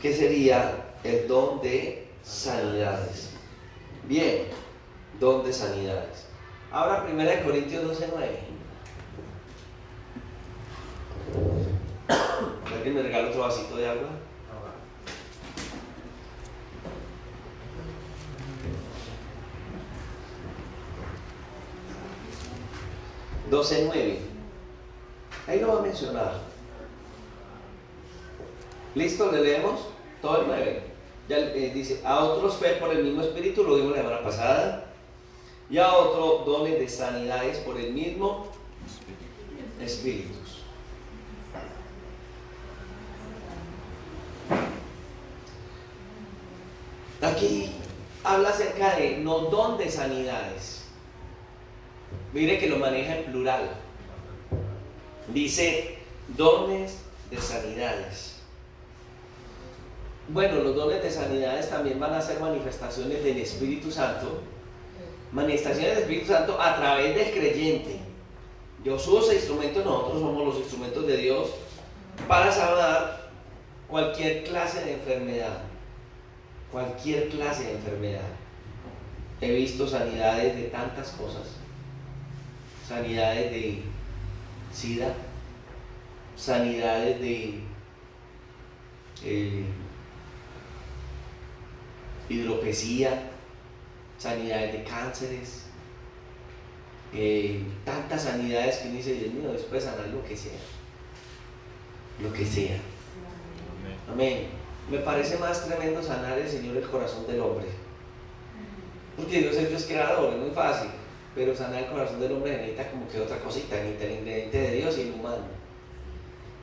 que sería el don de sanidades. Bien, don de sanidades. Ahora 1 Corintios 12:9. ¿Alguien me regala otro vasito de agua? 12:9. Ahí lo va a mencionar. ¿Listo? ¿Le leemos? Todo el 9. Ya dice, a otros fe por el mismo espíritu, lo vimos la semana pasada. Y a otro dones de sanidades por el mismo espíritus. Aquí habla acerca de no don de sanidades. Mire que lo maneja en plural. Dice dones de sanidades. Bueno, los dones de sanidades también van a ser manifestaciones del Espíritu Santo. Manifestaciones del Espíritu Santo a través del creyente. Yo soy ese instrumento, nosotros somos los instrumentos de Dios para sanar cualquier clase de enfermedad. Cualquier clase de enfermedad. He visto sanidades de tantas cosas. Sanidades de SIDA, sanidades de hidropesía, sanidades de cánceres, tantas sanidades que uno dice, Dios mío, después sanar lo que sea. Lo que sea. Amén. Me parece más tremendo sanar el Señor el corazón del hombre. Porque Dios es Dios creador, es muy fácil. Pero sanar el corazón del hombre necesita como que otra cosita, necesita el ingrediente de Dios y el humano.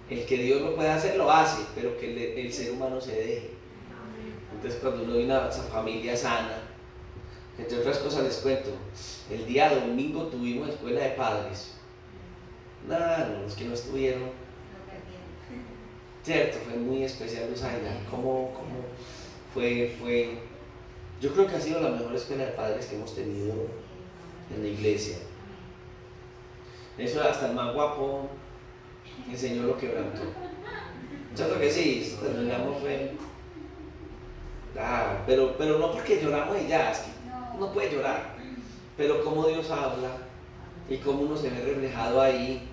El que Dios lo puede hacer, lo hace, pero que el ser humano se deje. Entonces cuando uno ve una familia sana, entre otras cosas les cuento, el día domingo tuvimos escuela de padres. Nada, los que no estuvieron. Cierto, fue muy especial Lusaina. ¿Cómo fue? Yo creo que ha sido la mejor escuela de padres que hemos tenido en la iglesia. Eso hasta el más guapo enseñó lo quebrantó. ¿Cierto que sí? Terminamos pero no porque lloramos y ya, es que uno puede llorar, pero cómo Dios habla y cómo uno se ve reflejado ahí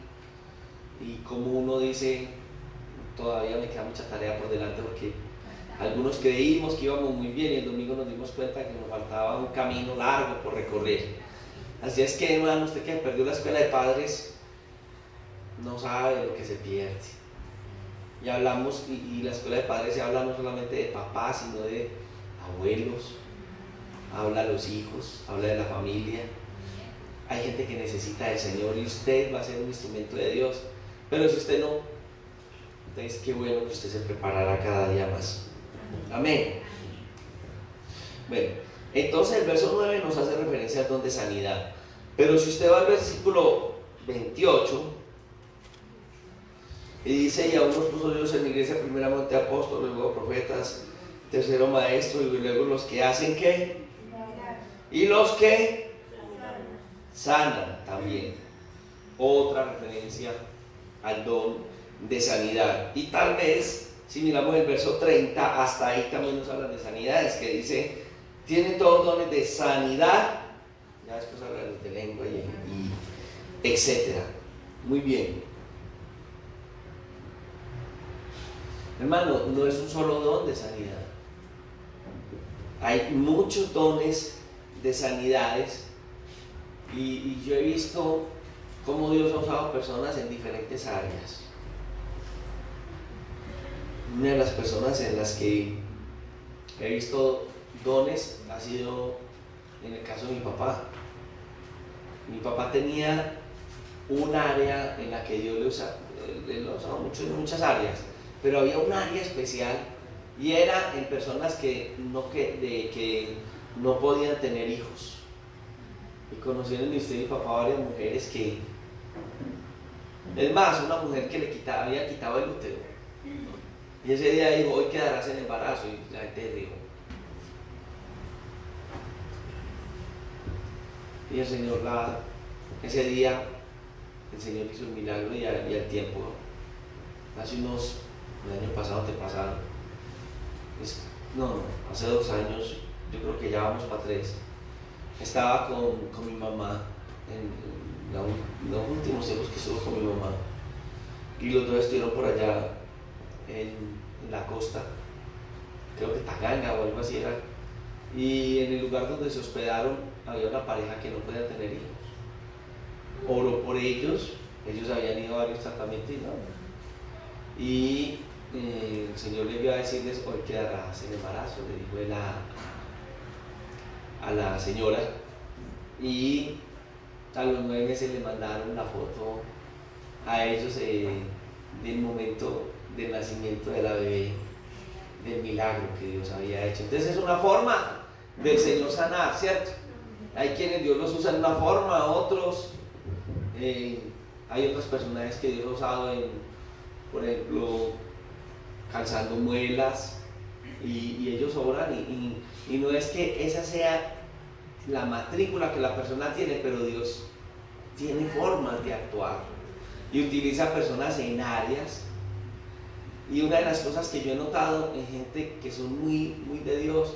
y cómo uno dice, todavía me queda mucha tarea por delante porque algunos creímos que íbamos muy bien y el domingo nos dimos cuenta que nos faltaba un camino largo por recorrer. Así es que, hermano, usted que perdió la escuela de padres no sabe lo que se pierde. Y hablamos, y la escuela de padres se habla no solamente de papás, sino de abuelos, habla de los hijos, habla de la familia. Hay gente que necesita del Señor y usted va a ser un instrumento de Dios. Pero si usted no, entonces qué bueno que usted se preparará cada día más. Amén. Bueno, entonces el verso 9 nos hace referencia al don de sanidad. Pero si usted va al versículo 28 y dice, y aún nos puso Dios en la iglesia primeramente apóstoles, luego profetas, tercero maestro y luego los que hacen ¿qué? Y los que sanan también. Otra referencia al don de sanidad. Y tal vez, si miramos el verso 30, hasta ahí también nos hablan de sanidades, que dice, tiene todos dones de sanidad, ya después hablan de lengua y etcétera. Muy bien. Hermano, no es un solo don de sanidad. Hay muchos dones de sanidades y yo he visto cómo Dios ha usado personas en diferentes áreas. Una de las personas en las que he visto dones ha sido en el caso de mi papá. Mi papá tenía un área en la que Dios le usaba mucho en muchas áreas, pero había un área especial y era en personas que no podían tener hijos. Y conocí en el ministerio de mi papá varias mujeres que, es más, una mujer que había quitado el útero. Y ese día dijo, hoy quedarás en embarazo, y la gente dijo. Y el Señor ese día, el Señor hizo un milagro y al tiempo, hace el año pasado, antepasado, No, hace 2 años, yo creo que ya vamos para 3. Estaba con mi mamá en los últimos tiempos que estuve con mi mamá. Y los dos estuvieron por allá en la costa, creo que Taganga o algo así era. Y en el lugar donde se hospedaron había una pareja que no podía tener hijos. Oró por ellos, ellos habían ido a varios tratamientos y no. Y el Señor le dio a decirles: hoy quedarás en embarazo, le dijo él a la señora. Y a los 9 meses le mandaron la foto a ellos del momento del nacimiento de la bebé, del milagro que Dios había hecho. Entonces es una forma del Señor sanar, ¿cierto? Hay quienes Dios los usa en una forma, otros, hay otros personajes que Dios los ha usado por ejemplo, calzando muelas, y ellos obran, y no es que esa sea la matrícula que la persona tiene, pero Dios tiene formas de actuar y utiliza personas en áreas. Y una de las cosas que yo he notado en gente que son muy, muy de Dios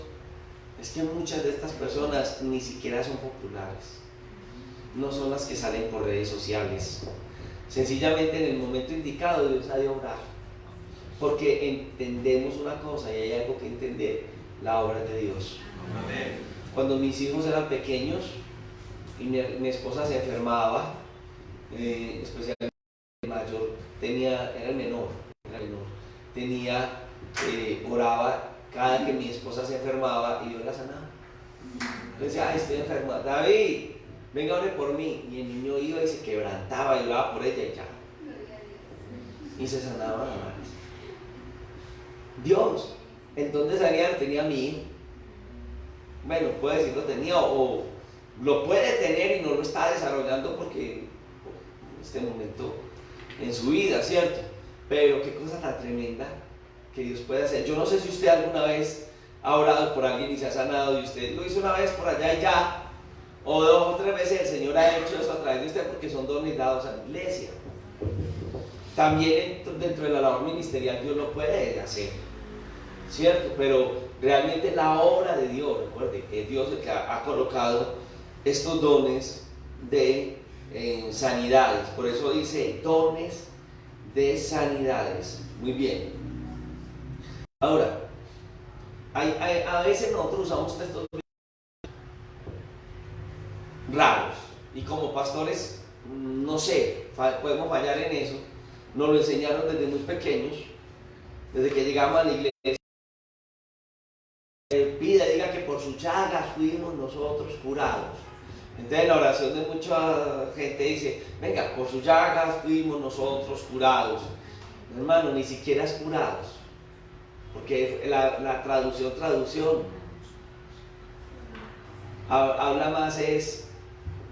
es que muchas de estas personas ni siquiera son populares, no son las que salen por redes sociales. Sencillamente en el momento indicado Dios ha de obrar, porque entendemos una cosa y hay algo que entender: la obra de Dios. Amén. Cuando mis hijos eran pequeños y mi esposa se enfermaba, especialmente el mayor, era el menor, oraba cada que mi esposa se enfermaba y yo la sanaba. Yo decía: ay, estoy enferma, David, venga, ore por mí. Y el niño iba y se quebrantaba y oraba por ella y ya. Y se sanaba nada más. Dios, entonces Daniel tenía a mi hijo. Bueno, puede decir lo tenía, o lo puede tener y no lo está desarrollando porque en este momento en su vida, ¿cierto? Pero qué cosa tan tremenda que Dios puede hacer. Yo no sé si usted alguna vez ha orado por alguien y se ha sanado, y usted lo hizo una vez por allá y ya, o 2 o 3 veces el Señor ha hecho eso a través de usted, porque son dones dados a la iglesia. También dentro de la labor ministerial Dios lo puede hacer, ¿cierto? Pero realmente la obra de Dios, recuerde, es Dios el que ha colocado estos dones de sanidades. Por eso dice dones de sanidades. Muy bien. Ahora, a veces nosotros usamos textos raros, y como pastores, no sé, podemos fallar en eso. Nos lo enseñaron desde muy pequeños, desde que llegamos a la iglesia. Pida, diga que por sus llagas fuimos nosotros curados. Entonces la oración de mucha gente dice: venga, por sus llagas fuimos nosotros curados. Hermano, ni siquiera es curados, porque la traducción habla más es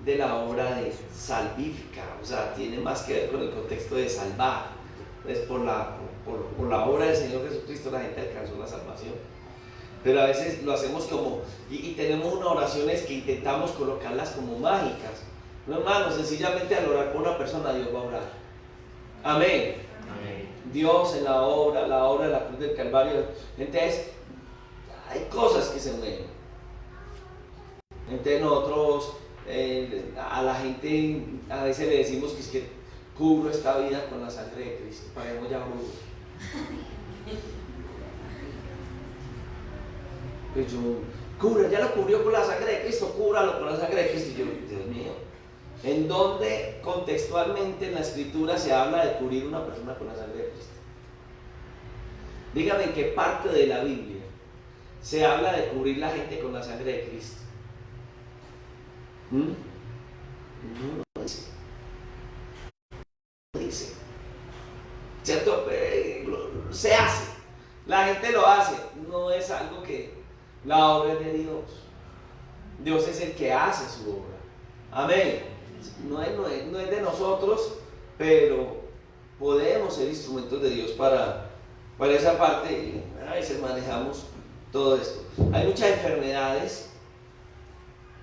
de la obra de salvífica, o sea, tiene más que ver con el contexto de salvar. Entonces por la obra del Señor Jesucristo la gente alcanzó la salvación. Pero a veces lo hacemos como, y tenemos unas oraciones que intentamos colocarlas como mágicas. No, hermano, sencillamente al orar por una persona, Dios va a orar. Amén. Amén. Dios en la obra de la cruz del Calvario. Entonces, hay cosas que se mueven. Entonces nosotros, a la gente a veces le decimos que es que cubro esta vida con la sangre de Cristo. Paremos ya brutos. Pues yo, ya lo cubrió con la sangre de Cristo, cúbralo con la sangre de Cristo. Y yo, Dios mío, ¿en dónde contextualmente en la Escritura se habla de cubrir una persona con la sangre de Cristo? Dígame en qué parte de la Biblia se habla de cubrir la gente con la sangre de Cristo. No lo dice. No dice. ¿Cierto? Se hace. La gente lo hace. No es algo que... La obra es de Dios. Dios es el que hace su obra. Amén. No es de nosotros, pero podemos ser instrumentos de Dios para esa parte. Y a veces manejamos todo esto. Hay muchas enfermedades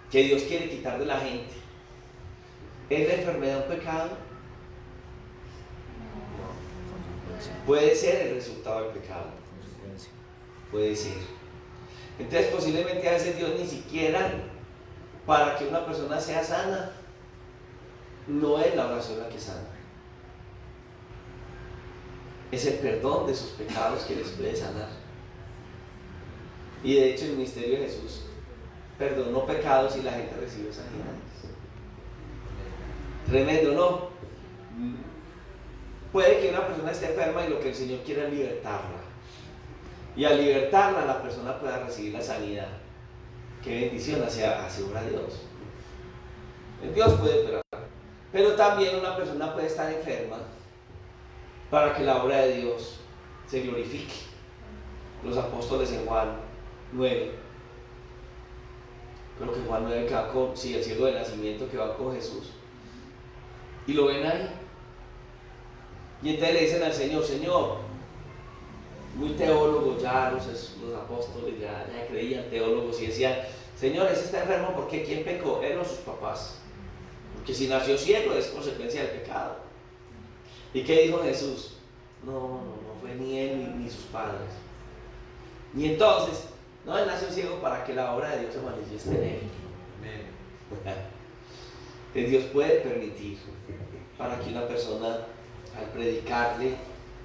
que Dios quiere quitar de la gente. ¿Es la enfermedad un pecado? Puede ser el resultado del pecado. puede ser. Entonces posiblemente a veces Dios ni siquiera, para que una persona sea sana, no es la oración la que sana. Es el perdón de sus pecados que les puede sanar. Y de hecho el ministerio de Jesús perdonó pecados y la gente recibió sanidades. Tremendo, ¿no? Puede que una persona esté enferma y lo que el Señor quiera es libertarla. Y al libertarla la persona pueda recibir la sanidad. Qué bendición hacia obra de Dios. Dios puede operar. Pero también una persona puede estar enferma para que la obra de Dios se glorifique. Los apóstoles en Juan 9, creo que Juan 9 que va con, sí, el ciego de nacimiento que va con Jesús. Y lo ven ahí. Y entonces le dicen al Señor, Señor, muy teólogos ya, los apóstoles ya creían teólogos y decían, Señor, ese está enfermo porque ¿quién pecó? Él o sus papás. Porque si nació ciego es consecuencia del pecado. ¿Y qué dijo Jesús? No fue ni él ni sus padres. Y entonces, no, él nació ciego para que la obra de Dios se manifieste en él. Que Dios puede permitir para que una persona, al predicarle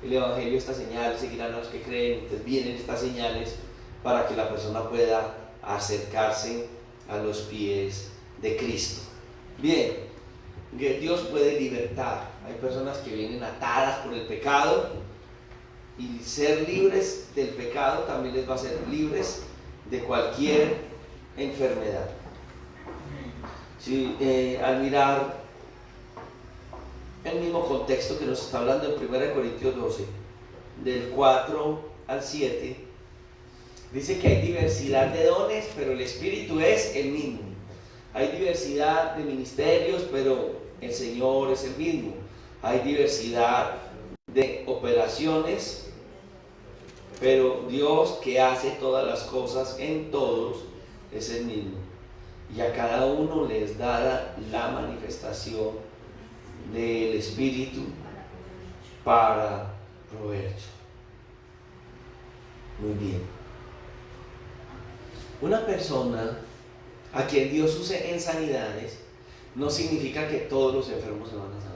el Evangelio, estas señales seguirán a los que creen. Entonces vienen estas señales para que la persona pueda acercarse a los pies de Cristo. Bien, que Dios puede libertar. Hay personas que vienen atadas por el pecado y ser libres del pecado también les va a hacer libres de cualquier enfermedad. Si, al mirar el mismo contexto que nos está hablando en 1 Corintios 12, del 4 al 7, dice que hay diversidad de dones, pero el Espíritu es el mismo. Hay diversidad de ministerios, pero el Señor es el mismo. Hay diversidad de operaciones, pero Dios que hace todas las cosas en todos es el mismo. Y a cada uno les da la manifestación del Espíritu para provecho. Muy bien. Una persona a quien Dios use en sanidades no significa que todos los enfermos se van a sanar.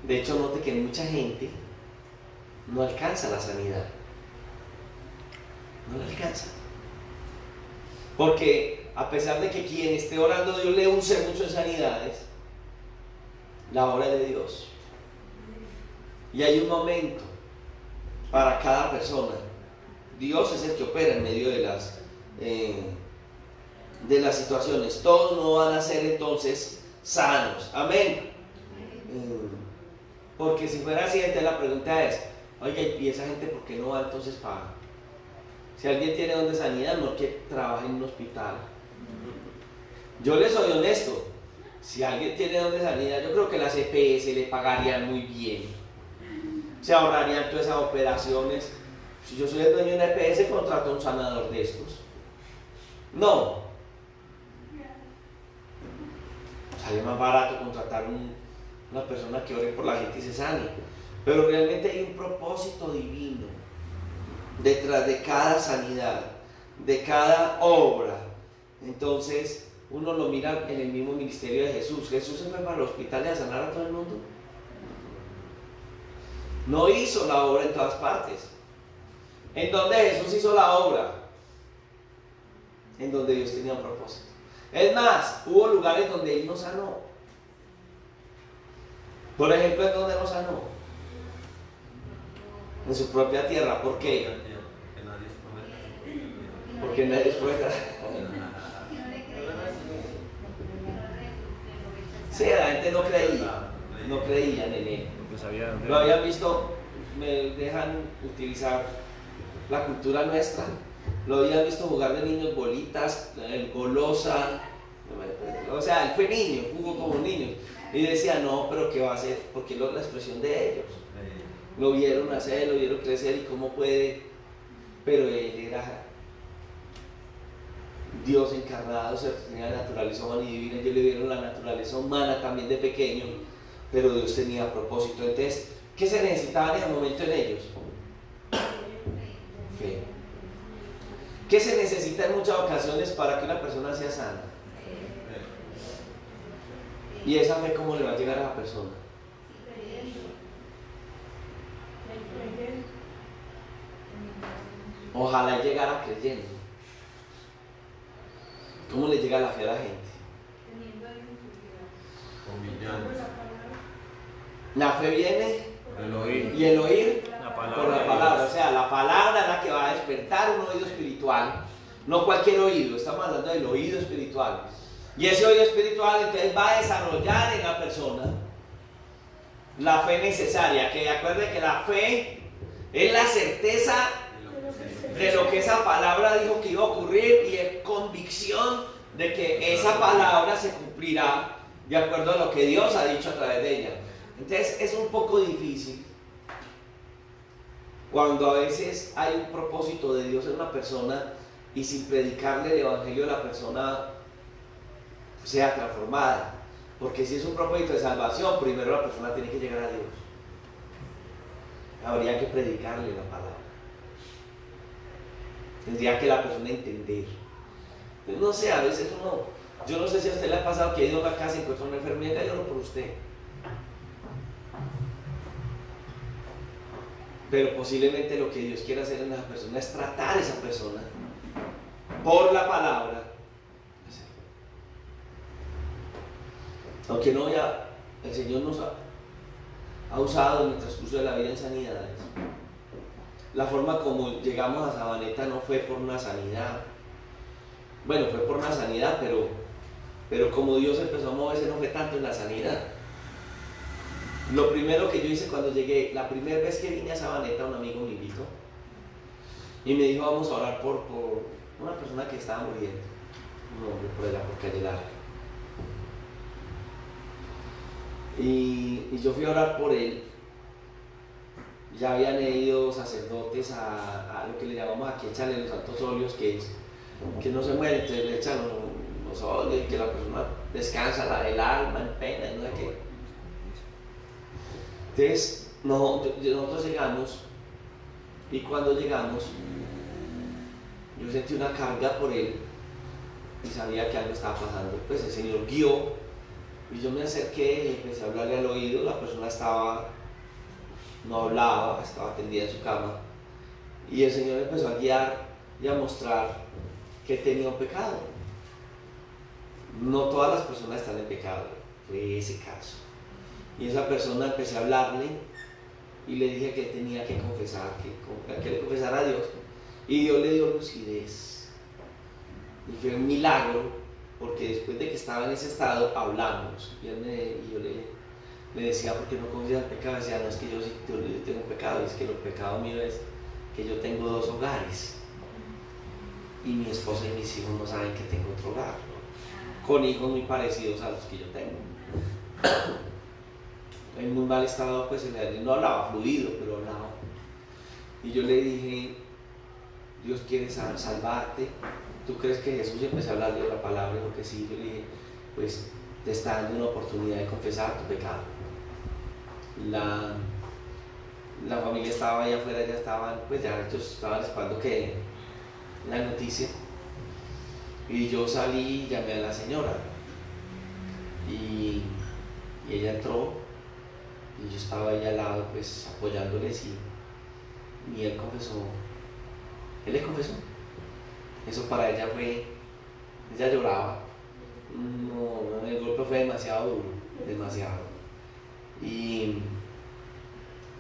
De hecho, note que mucha gente no alcanza la sanidad. No la alcanza. Porque a pesar de que quien esté orando Dios le use mucho en sanidades, la obra de Dios. Y hay un momento para cada persona. Dios es el que opera en medio de las situaciones. Todos no van a ser entonces sanos. Amén. Porque si fuera así, entonces la pregunta es, oye, ¿y esa gente por qué no va entonces para? Si alguien tiene don de sanidad, no que trabaje en un hospital. Yo les soy honesto. Si alguien tiene don de sanidad, yo creo que las EPS le pagarían muy bien. Se ahorrarían todas esas operaciones. Si yo soy el dueño de una EPS, contrato a un sanador de estos. No. Sale más barato contratar una persona que ore por la gente y se sane. Pero realmente hay un propósito divino detrás de cada sanidad, de cada obra. Entonces, uno lo mira en el mismo ministerio de Jesús. Jesús se fue para el hospital a sanar a todo el mundo. No hizo la obra en todas partes. ¿En dónde Jesús hizo la obra? En donde Dios tenía un propósito. Es más, hubo lugares donde Él no sanó. Por ejemplo, ¿en dónde no sanó? En su propia tierra. ¿Por qué? Porque nadie es profeta. Sí, la gente no creía en Él. Lo habían visto, me dejan utilizar la cultura nuestra. Lo habían visto jugar de niños bolitas, golosa. O sea, él fue niño, jugó como niño. Y decía, no, pero ¿qué va a hacer? Porque es la expresión de ellos. Lo vieron nacer, lo vieron crecer y cómo puede. Pero él era Dios encarnado, tenía la naturaleza humana y divina. Ellos le vieron la naturaleza humana también de pequeño, pero Dios tenía propósito. Entonces, ¿qué se necesitaba en ese momento en ellos? Fe. ¿Qué se necesita en muchas ocasiones para que una persona sea sana? ¿Y esa fe cómo le va a llegar a la persona? Ojalá llegara creyendo. ¿Cómo le llega la fe a la gente? La fe viene El oír. y el oír por la de palabra. Dios. O sea, la palabra es la que va a despertar un oído espiritual. No cualquier oído, estamos hablando del oído espiritual. Y ese oído espiritual entonces va a desarrollar en la persona la fe necesaria. Que acuerde que la fe es la certeza de lo que esa palabra dijo que iba a ocurrir y es convicción de que esa palabra se cumplirá de acuerdo a lo que Dios ha dicho a través de ella. Entonces es un poco difícil cuando a veces hay un propósito de Dios en una persona y sin predicarle el evangelio la persona sea transformada. Porque si es un propósito de salvación, primero la persona tiene que llegar a Dios. Habría que predicarle la palabra. Tendría que la persona entender. No sé, a veces uno, yo no sé si a usted le ha pasado que ha ido a una casa y encuentra una enfermedad y lloro por usted. Pero posiblemente lo que Dios quiere hacer en esa persona es tratar a esa persona por la palabra. Aunque no, ya el Señor nos ha usado en el transcurso de la vida en sanidades. La forma como llegamos a Sabaneta no fue por una sanidad. Bueno, fue por una sanidad, pero como Dios empezó a moverse no fue tanto en la sanidad. Lo primero que yo hice cuando llegué, la primera vez que vine a Sabaneta, un amigo me invitó y me dijo: vamos a orar por una persona que estaba muriendo, un hombre por allá por Calle Larga. Y yo fui a orar por él. Ya habían ido sacerdotes a lo que le llamamos aquí echarle los santos óleos, que no se muere, entonces le echan los óleos y que la persona descansa el alma en pena, no sé qué. Entonces nosotros llegamos, y cuando llegamos yo sentí una carga por él y sabía que algo estaba pasando. Pues el Señor guió y yo me acerqué y empecé a hablarle al oído. La persona no hablaba, estaba tendida en su cama, y el Señor empezó a guiar y a mostrar que tenía un pecado. No todas las personas están en pecado, fue ese caso. Y esa persona, empecé a hablarle y le dije que tenía que confesar, que le confesara a Dios, y Dios le dio lucidez. Y fue un milagro, porque después de que estaba en ese estado hablamos, y yo le decía: ¿por qué no confiesas el pecado? Decía: no, es que yo sí yo tengo un pecado, y es que el pecado mío es que yo tengo 2 hogares y mi esposa y mis hijos no saben que tengo otro hogar, con hijos muy parecidos a los que yo tengo. En muy mal estado, pues no hablaba fluido, pero hablaba. Y yo le dije: Dios quiere salvarte. ¿Tú crees que Jesús? Y empecé a hablarle de la palabra, y dijo que sí. Yo le dije: pues te está dando una oportunidad de confesar tu pecado. La familia estaba allá afuera, ya estaban, pues ya ellos estaban esperando que la noticia. Y yo salí y llamé a la señora. Y ella entró, y yo estaba ahí al lado, pues apoyándoles, y él confesó. Él le confesó. Eso para ella fue, ella lloraba. No, el golpe fue demasiado duro, demasiado. Y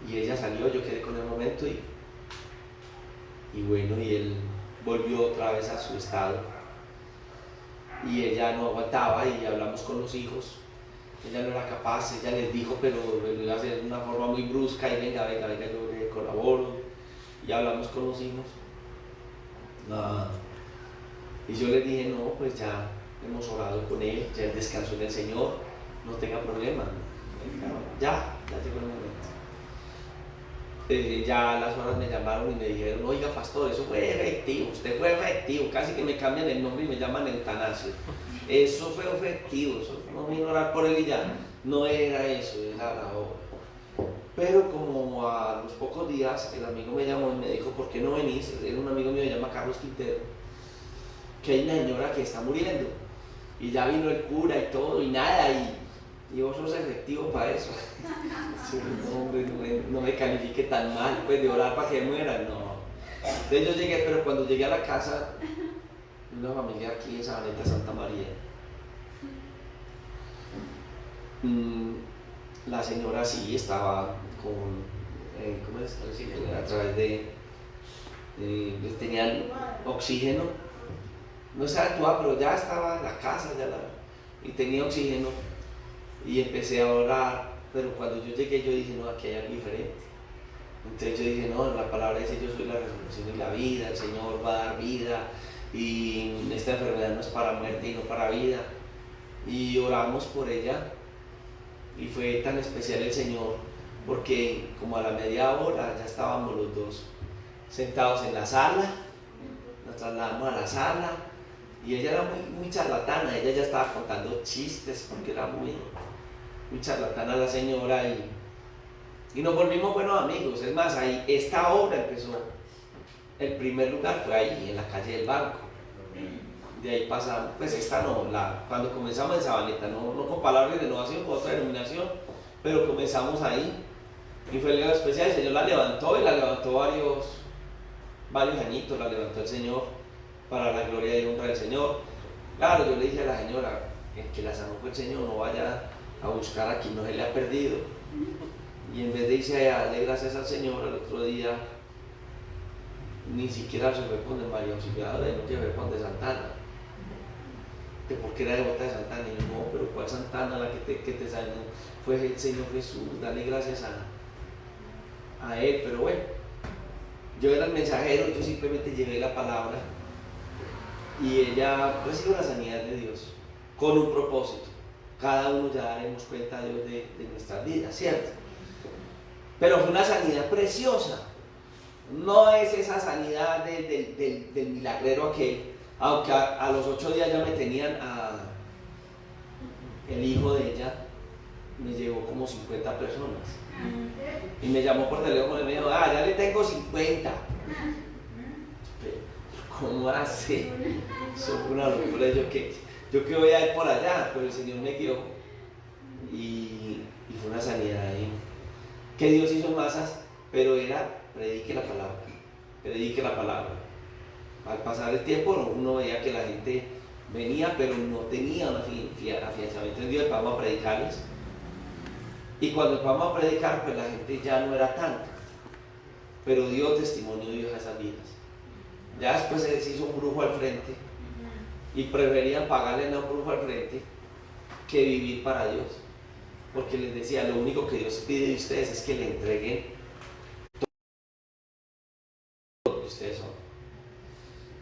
ella salió, yo quedé con el momento, y bueno, y él volvió otra vez a su estado. Y ella no aguantaba, y hablamos con los hijos. Ella no era capaz, ella les dijo, pero lo iba a hacer de una forma muy brusca, y venga, yo le colaboro. Y hablamos con los hijos. Y yo les dije: no, pues ya hemos orado con él, ya él descansó en el Señor, no tenga problema. Ya llegó el momento. Ya a las horas me llamaron y me dijeron: oiga, pastor, eso fue efectivo, usted fue efectivo, casi que me cambian el nombre y me llaman Eutanasio. Eso fue efectivo, eso no vino a orar por él y ya. No era eso, era la obra. Pero como a los pocos días el amigo me llamó y me dijo: ¿por qué no venís? Era un amigo mío, se llama Carlos Quintero. que hay una señora que está muriendo. Y ya vino el cura y todo, y nada, y vos sos efectivo para eso. No, hombre, no me califique tan mal, pues de orar para que mueran, no. Entonces yo llegué, pero cuando llegué a la casa, una familia aquí en Sabaneta, Santa María, la señora sí estaba con, ¿cómo es? A través de, tenían oxígeno, no estaba actuada, pero ya estaba en la casa, y tenía oxígeno, y empecé a orar, pero cuando yo llegué yo dije, no, aquí hay algo diferente. Entonces yo dije, no, la palabra dice, yo soy la resurrección y la vida, el Señor va a dar vida, y esta enfermedad no es para muerte y no para vida. Y oramos por ella, y fue tan especial el Señor, porque como a la media hora ya estábamos los dos sentados en la sala, nos trasladamos a la sala, y ella era muy charlatana, ella ya estaba contando chistes, porque era muy charlatana la señora, y nos volvimos buenos amigos. Es más, ahí esta obra empezó, el primer lugar fue ahí, en la calle del Banco. De ahí pasamos, pues esta no, cuando comenzamos en Sabaneta, no con palabras de renovación, con otra denominación, pero comenzamos ahí, y fue algo especial. El Señor la levantó, y la levantó varios añitos, la levantó el Señor, para la gloria y honra del Señor. Claro, yo le dije a la señora, el que la sanó fue el Señor, no vaya a buscar a quien no se le ha perdido. Y en vez de irse a darle gracias al Señor, al otro día ni siquiera se fue con María Auxiliadora, no se fue con de Santana. Que porque era devota de Santana. Y yo, no, pero ¿cuál Santana la que te sanó? Fue el Señor Jesús, dale gracias a Él. Pero bueno, yo era el mensajero, yo simplemente llevé la palabra, y ella recibió la sanidad de Dios con un propósito. Cada uno ya daremos cuenta a Dios de nuestras vidas, ¿cierto? Pero fue una sanidad preciosa. No es esa sanidad del milagrero aquel, aunque a los 8 días ya me tenían el hijo de ella, me llevó como 50 personas. Y me llamó por teléfono y me dijo, ya le tengo 50. ¿Cómo hace? Eso fue una locura. Yo que voy a ir por allá, pero el Señor me guió, y fue una sanidad ahí. Que Dios hizo masas, pero era predique la palabra. Al pasar el tiempo uno veía que la gente venía, pero no tenía un afianzamiento en Dios. Vamos a predicarles, y cuando vamos a predicar, pues la gente ya no era tanta, pero dio testimonio de Dios a esas vidas. Ya después se les hizo un brujo al frente, y preferían pagarle a un brujo al frente que vivir para Dios, porque les decía, lo único que Dios pide de ustedes es que le entreguen todo lo que ustedes son.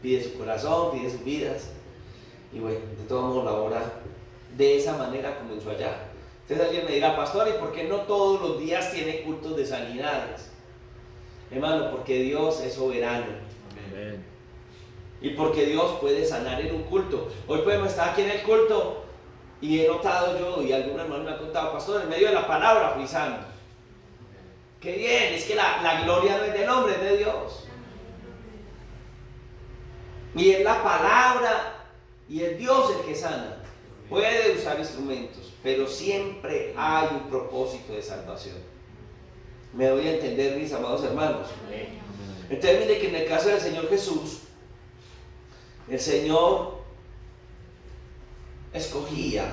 Pide su corazón, pide sus vidas, y bueno, de todos modos la obra de esa manera comenzó allá. Entonces alguien me dirá, pastor, ¿y por qué no todos los días tiene cultos de sanidades? Hermano, porque Dios es soberano. Amén. Y porque Dios puede sanar en un culto. Hoy podemos estar aquí en el culto, y he notado yo, y algún hermano me ha contado, pastor, en medio de la palabra fui sano. ¡Qué bien! Es que la gloria no es del hombre, es de Dios. Y es la palabra, y es Dios el que sana. Puede usar instrumentos, pero siempre hay un propósito de salvación. ¿Me doy a entender, mis amados hermanos? Entonces mire que en el caso del Señor Jesús, el Señor escogía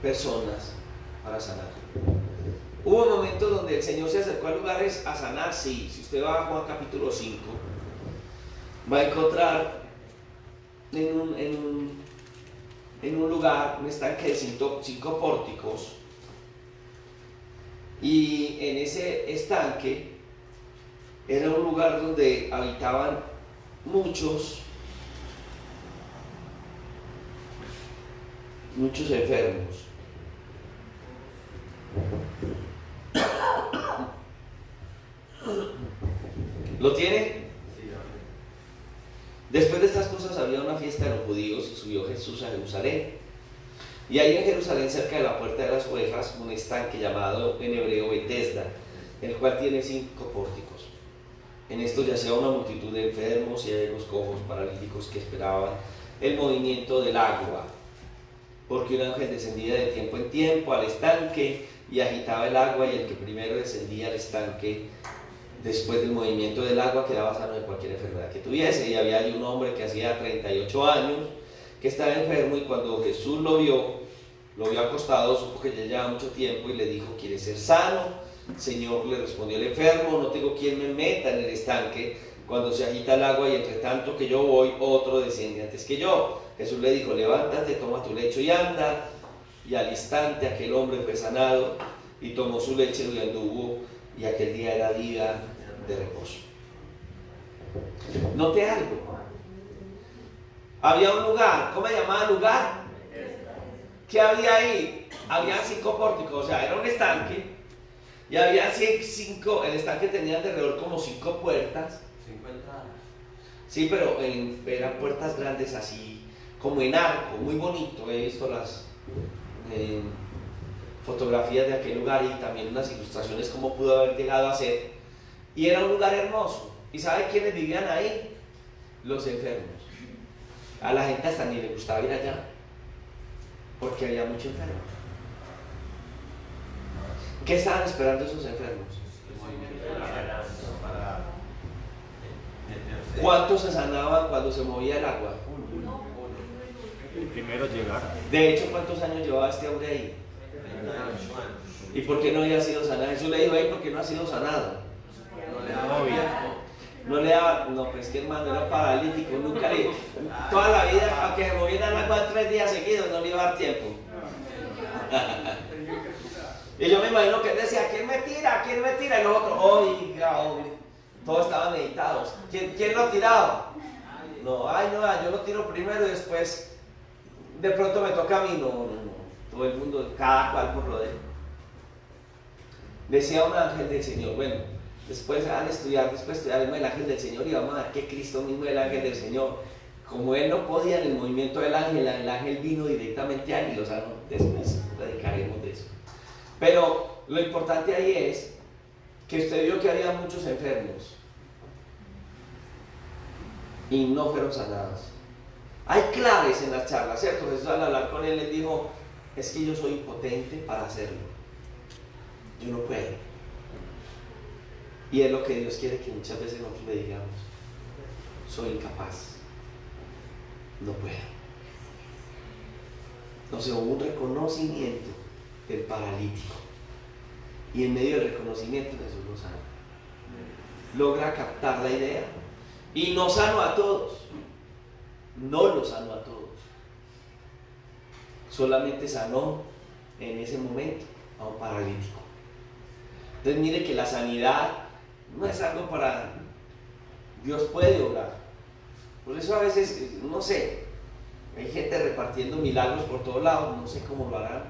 personas para sanar. Hubo momentos donde el Señor se acercó a lugares a sanar, sí. Si usted va a Juan capítulo 5, va a encontrar en un lugar, un estanque de 5 pórticos, y en ese estanque era un lugar donde habitaban muchos enfermos. ¿Lo tiene? Después de estas cosas había una fiesta de los judíos, y subió Jesús a Jerusalén. Y ahí en Jerusalén, cerca de la puerta de las ovejas, un estanque llamado en hebreo Betesda, el cual tiene 5 pórticos. En esto yacía una multitud de enfermos, ciegos, cojos, paralíticos, que esperaban el movimiento del agua, porque un ángel descendía de tiempo en tiempo al estanque y agitaba el agua, y el que primero descendía al estanque después del movimiento del agua quedaba sano de cualquier enfermedad que tuviese. Y había allí un hombre que hacía 38 años que estaba enfermo, y cuando Jesús lo vio acostado, supo que ya llevaba mucho tiempo y le dijo: ¿quieres ser sano? Señor, le respondió el enfermo, no tengo quien me meta en el estanque cuando se agita el agua, y entre tanto que yo voy, otro desciende antes que yo. Jesús le dijo: levántate, toma tu lecho y anda. Y al instante aquel hombre fue sanado y tomó su lecho y anduvo, y aquel día era día de reposo. Note algo. Había un lugar. ¿Cómo se llamaba el lugar? ¿Qué había ahí? Había 5 pórticos, o sea, era un estanque, y había 5, el estanque tenía alrededor como 5 puertas. 50 años. Sí, pero eran puertas grandes así, como en arco, muy bonito. He visto las fotografías de aquel lugar y también unas ilustraciones como pudo haber llegado a ser. Y era un lugar hermoso. ¿Y sabe quiénes vivían ahí? Los enfermos. A la gente hasta ni le gustaba ir allá, porque había mucho enfermo. ¿Qué estaban esperando esos enfermos? ¿Cuántos se sanaban cuando se movía el agua? El primero llegar. De hecho, ¿cuántos años llevaba este hombre ahí? ¿Y por qué no había sido sanado? Jesús le dijo: ahí, ¿por qué no ha sido sanado? No le daba, no, pues que hermano era paralítico, nunca le, toda la vida, aunque se moviera el agua 3 días seguidos, no le iba a dar tiempo. Y yo me imagino que él decía: ¿quién me tira? ¿Quién me tira? Y los otros: oiga, hombre, todos estaban meditados. ¿Quién lo tiraba? No, ay, no, yo lo tiro primero y después de pronto me toca a mí. No. Todo el mundo, cada cual por lo de él. Decía un ángel del Señor. Bueno, después estudiaremos el ángel del Señor, y vamos a ver que Cristo mismo es el ángel del Señor. Como él no podía en el movimiento del ángel, el ángel vino directamente a él y lo sanó. Después predicaremos de eso. Pero lo importante ahí es que usted vio que había muchos enfermos y no fueron sanados. Hay claves en las charlas, ¿cierto? Jesús, al hablar con él, les dijo: es que yo soy impotente para hacerlo. Yo no puedo. Y es lo que Dios quiere que muchas veces nosotros le digamos: soy incapaz, no puedo. Entonces hubo un reconocimiento del paralítico, y en medio del reconocimiento Jesús lo sana. Logra captar la idea, y no sanó a todos, no lo sanó a todos, solamente sanó en ese momento a un paralítico. Entonces mire que la sanidad no es algo para... Dios puede obrar. Por eso a veces, no sé, hay gente repartiendo milagros por todos lados, no sé cómo lo harán.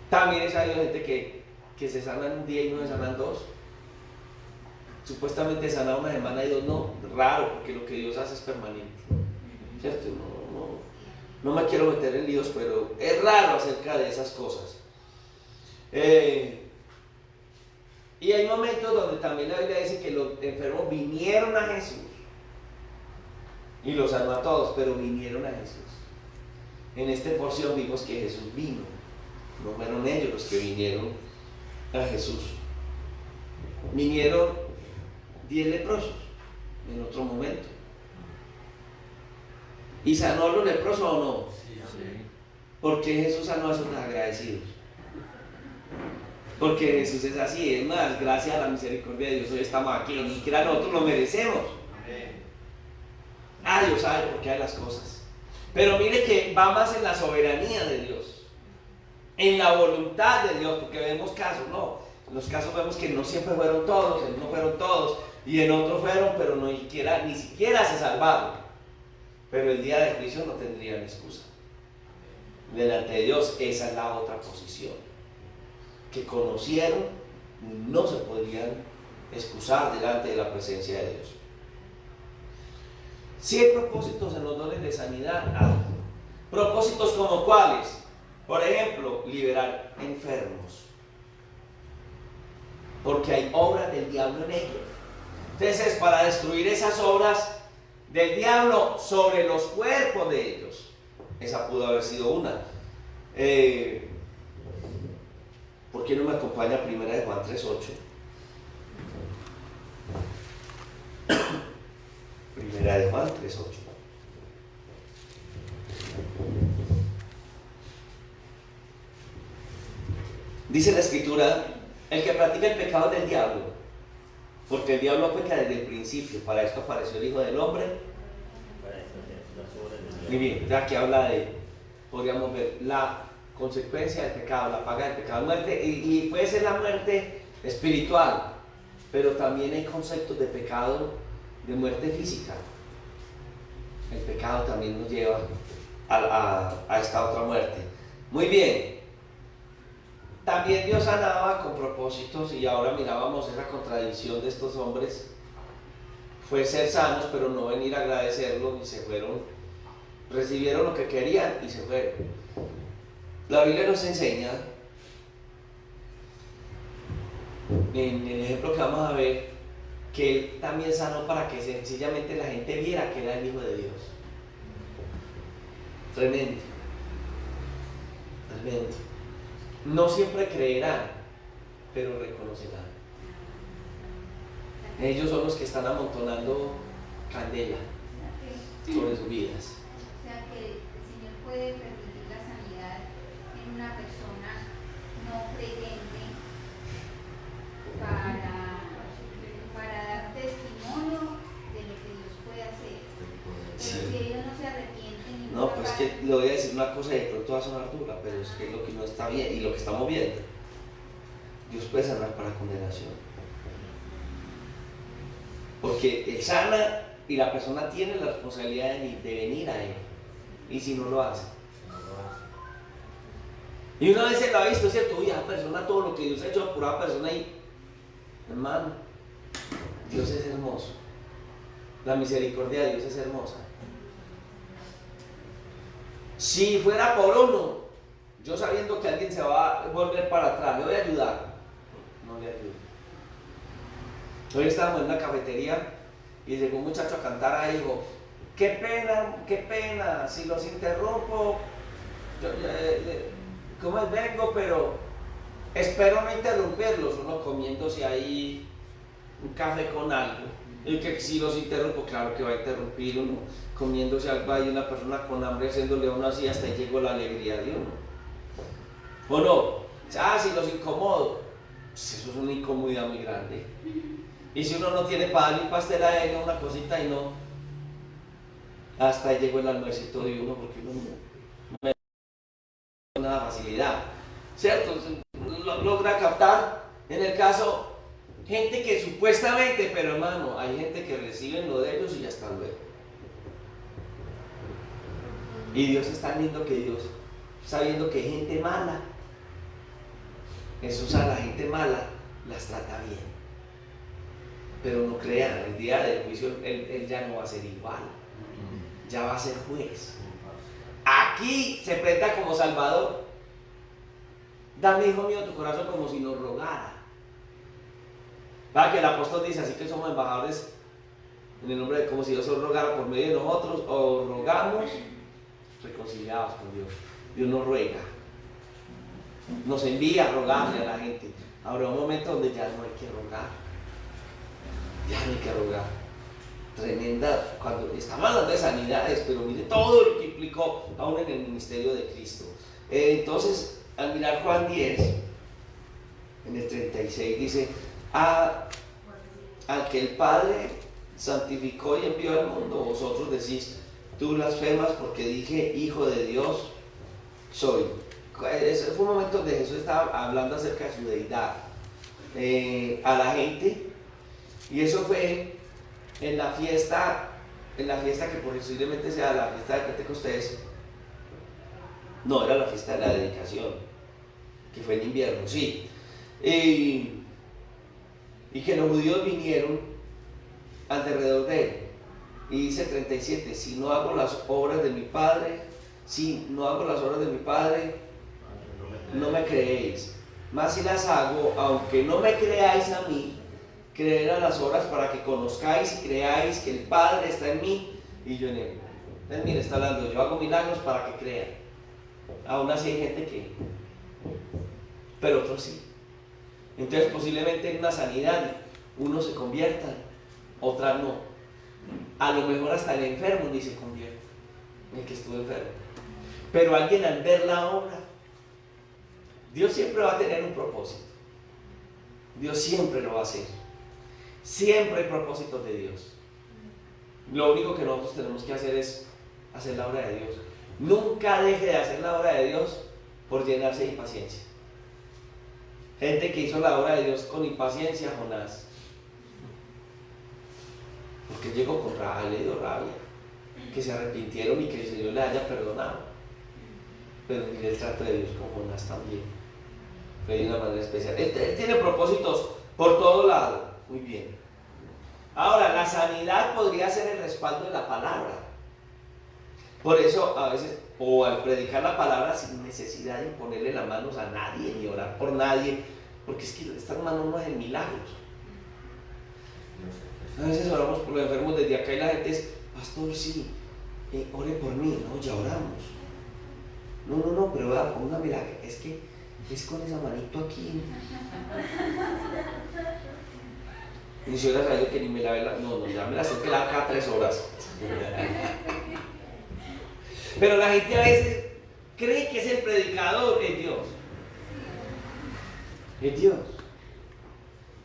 También he sabido gente que se sanan un día y no se sanan 2. Supuestamente sana una semana y 2 no. Raro, porque lo que Dios hace es permanente. ¿Cierto? No me quiero meter en líos, pero es raro acerca de esas cosas. Y hay momentos donde también la Biblia dice que los enfermos vinieron a Jesús y los sanó a todos, pero vinieron a Jesús. En esta porción vimos que Jesús vino, no fueron ellos los que vinieron a Jesús. Vinieron 10 leprosos en otro momento. ¿Y sanó a los leprosos o no? Sí. ¿Por qué Jesús sanó a esos agradecidos? Porque Jesús es así, es más, gracias a la misericordia de Dios hoy estamos aquí, ni siquiera nosotros lo merecemos. Dios sabe por qué hay las cosas. Pero mire que va más en la soberanía de Dios, en la voluntad de Dios, porque vemos casos, no, en los casos vemos que no siempre fueron todos, no fueron todos, y en otros fueron, pero ni siquiera se salvaron. Pero el día del juicio no tendrían excusa. Delante de Dios, esa es la otra posición. Que conocieron, no se podrían excusar delante de la presencia de Dios. Si hay propósitos en los dones de sanidad, hay. Propósitos como cuáles. Por ejemplo, liberar enfermos. Porque hay obras del diablo en ellos. Entonces, para destruir esas obras del diablo sobre los cuerpos de ellos. Esa pudo haber sido una. ¿Por qué no me acompaña a Primera de Juan 3:8? Primera de Juan 3:8. Dice la escritura: el que practica el pecado es del diablo, porque el diablo peca desde el principio. Para esto apareció el Hijo del Hombre. Muy bien, ya que habla de, podríamos ver, la consecuencia del pecado, la paga del pecado, muerte, y puede ser la muerte espiritual, pero también hay conceptos de pecado, de muerte física. El pecado también nos lleva a esta otra muerte. Muy bien. También Dios sanaba con propósitos, y ahora mirábamos esa contradicción de estos hombres. Fue ser sanos, pero no venir a agradecerlo, y se fueron, recibieron lo que querían y se fueron. La Biblia nos enseña, en el ejemplo que vamos a ver, que Él también sanó para que sencillamente la gente viera que era el Hijo de Dios. Tremendo, tremendo. No siempre creerán, pero reconocerán. Ellos son los que están amontonando candela sobre sus vidas. O sea que el Señor puede permitir la sanidad en una persona no creyente para dar testimonio de lo que Dios puede hacer. Pero Sí. si ellos no se arrepienten y No, pues que le voy a decir una cosa y de pronto va a sonar dura, pero es que lo que no está bien y lo que estamos viendo, Dios puede sanar para condenación. Porque Él sana y la persona tiene la responsabilidad de venir a Él. Y si no lo hace. Y una vez se lo ha visto, ¿cierto? Uy, esa persona, todo lo que Dios ha hecho por esa persona, y hermano, Dios es hermoso. La misericordia de Dios es hermosa. Si fuera por uno, yo sabiendo que alguien se va a volver para atrás, le voy a ayudar. No le ayudo. Hoy estábamos en una cafetería y llegó un muchacho a cantar ahí y dijo: qué pena, si los interrumpo, ¿cómo es? Vengo, pero espero no interrumpirlos. Uno comiéndose ahí un café con algo, y que si los interrumpo, claro que va a interrumpir. Uno comiéndose algo ahí, una persona con hambre haciéndole a uno así, hasta ahí llegó la alegría de uno. ¿O no? Si los incomodo, pues eso es una incomodidad muy grande. Y si uno no tiene para darle un pastel a él, una cosita, y no, hasta ahí llegó el almuercito de uno, porque uno no me da nada facilidad, ¿cierto? Logra captar. En el caso, gente que supuestamente, pero hermano, hay gente que recibe lo de ellos y ya está luego. Y Dios es tan lindo que Dios, sabiendo que hay gente mala, Jesús a la gente mala las trata bien. Pero no crean, el día del juicio él ya no va a ser igual, ya va a ser juez. Aquí se presenta como Salvador. Dame, hijo mío, tu corazón, como si nos rogara. Va, que el apóstol dice, así que somos embajadores en el nombre de, como si Dios os rogara por medio de nosotros, o rogamos reconciliados con Dios. Dios nos ruega, nos envía a rogarle a la gente. Habrá un momento donde ya no hay que rogar, ya no hay que rogar. Tremenda, cuando estamos hablando de sanidades, pero mire todo lo que implicó aún en el ministerio de Cristo. Entonces, al mirar Juan 10, en el 36 dice: al que el Padre santificó y envió al mundo, vosotros decís: tú blasfemas, porque dije hijo de Dios soy. Ese fue un momento donde Jesús estaba hablando acerca de su deidad a la gente, y eso fue en la fiesta que posiblemente sea la fiesta de Pentecostés. No, era la fiesta de la dedicación, que fue en invierno, sí. Y que los judíos vinieron alrededor de él. Y dice 37, si no hago las obras de mi Padre, no me creéis. Mas si las hago, aunque no me creáis a mí, creer a las obras, para que conozcáis y creáis que el Padre está en mí y yo en él. Entonces, mire, está hablando, yo hago milagros para que crean. Aún así hay gente que, pero otros sí. Entonces posiblemente en una sanidad uno se convierta, otras no. A lo mejor hasta el enfermo ni se convierte, el que estuvo enfermo. Pero alguien al ver la obra, Dios siempre va a tener un propósito. Dios siempre lo va a hacer. Siempre hay propósitos de Dios. Lo único que nosotros tenemos que hacer es hacer la obra de Dios. Nunca deje de hacer la obra de Dios por llenarse de impaciencia. Gente que hizo la obra de Dios con impaciencia, Jonás. Porque llegó con rabia, le dio rabia. Que se arrepintieron y que el Señor le haya perdonado. Pero mire el trato de Dios con Jonás también. Fue de una manera especial. Él tiene propósitos por todo lado. Muy bien. Ahora, la sanidad podría ser el respaldo de la palabra. Por eso, a veces, o al predicar la palabra sin necesidad de imponerle las manos a nadie, ni orar por nadie, porque es que estas manos no hacen milagros. A veces oramos por los enfermos desde acá y la gente es, pastor, sí, ore por mí. No, ya oramos. No, pero vea, ponga, mira, es que es con esa manito aquí. Y si hubiera sabido que ni me la ve, no, ya me la sé que la cada 3 horas. Pero la gente a veces cree que es el predicador, es Dios. Es Dios.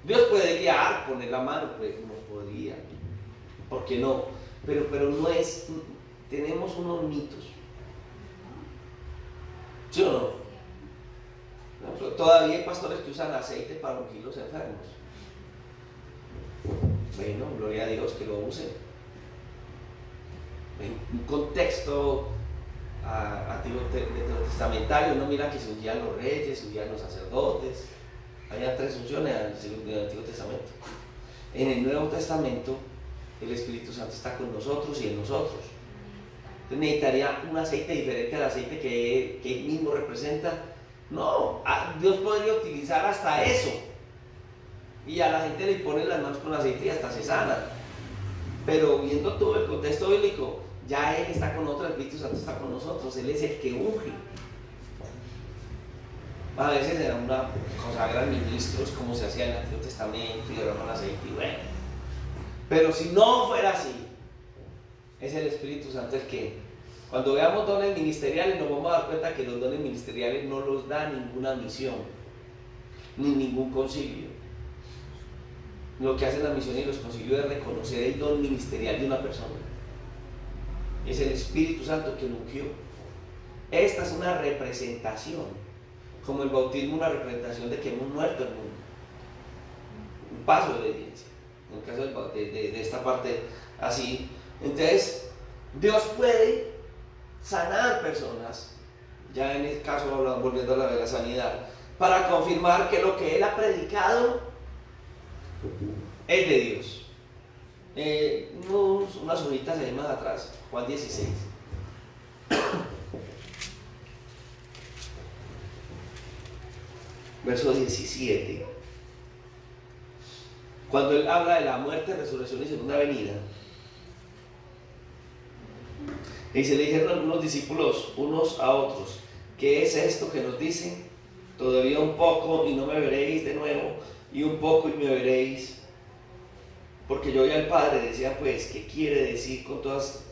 Dios puede guiar, poner la mano, pues no podría. ¿Por qué no? Pero no es, tenemos unos mitos. ¿Sí o no? Todavía hay pastores que usan aceite para ungir los enfermos. Bueno, gloria a Dios que lo usen. En un contexto antiguo testamentario, uno mira que se ungían los reyes, se ungían los sacerdotes. Había 3 unciones en el Antiguo Testamento. En el Nuevo Testamento, el Espíritu Santo está con nosotros y en nosotros. Entonces necesitaría un aceite diferente al aceite que él mismo representa. No, Dios podría utilizar hasta eso. Y a la gente le ponen las manos con aceite y hasta se sana. Pero viendo todo el contexto bíblico, ya Él está con nosotros, el Espíritu Santo está con nosotros, Él es el que unge. A veces era una consagran ministros como se hacía en el Antiguo Testamento y derraman aceite y bueno. Pero si no fuera así, es el Espíritu Santo el que, cuando veamos dones ministeriales, nos vamos a dar cuenta que los dones ministeriales no los da ninguna misión, ni ningún concilio. Lo que hace la misión y los concilios es reconocer el don ministerial de una persona. Es el Espíritu Santo que lo ungió. Esta es una representación, como el bautismo, una representación de que hemos muerto en el mundo. Un paso de obediencia. En el caso de esta parte así. Entonces, Dios puede sanar personas, ya en el caso volviendo a la de la sanidad, para confirmar que lo que Él ha predicado es de Dios. Unas hojitas ahí más atrás, Juan 16. Verso 17. Cuando Él habla de la muerte, resurrección y segunda venida, y se le dijeron algunos discípulos unos a otros, ¿qué es esto que nos dicen? Todavía un poco y no me veréis de nuevo, y un poco y me veréis. Porque yo y al Padre, decía pues, ¿qué quiere decir con todas?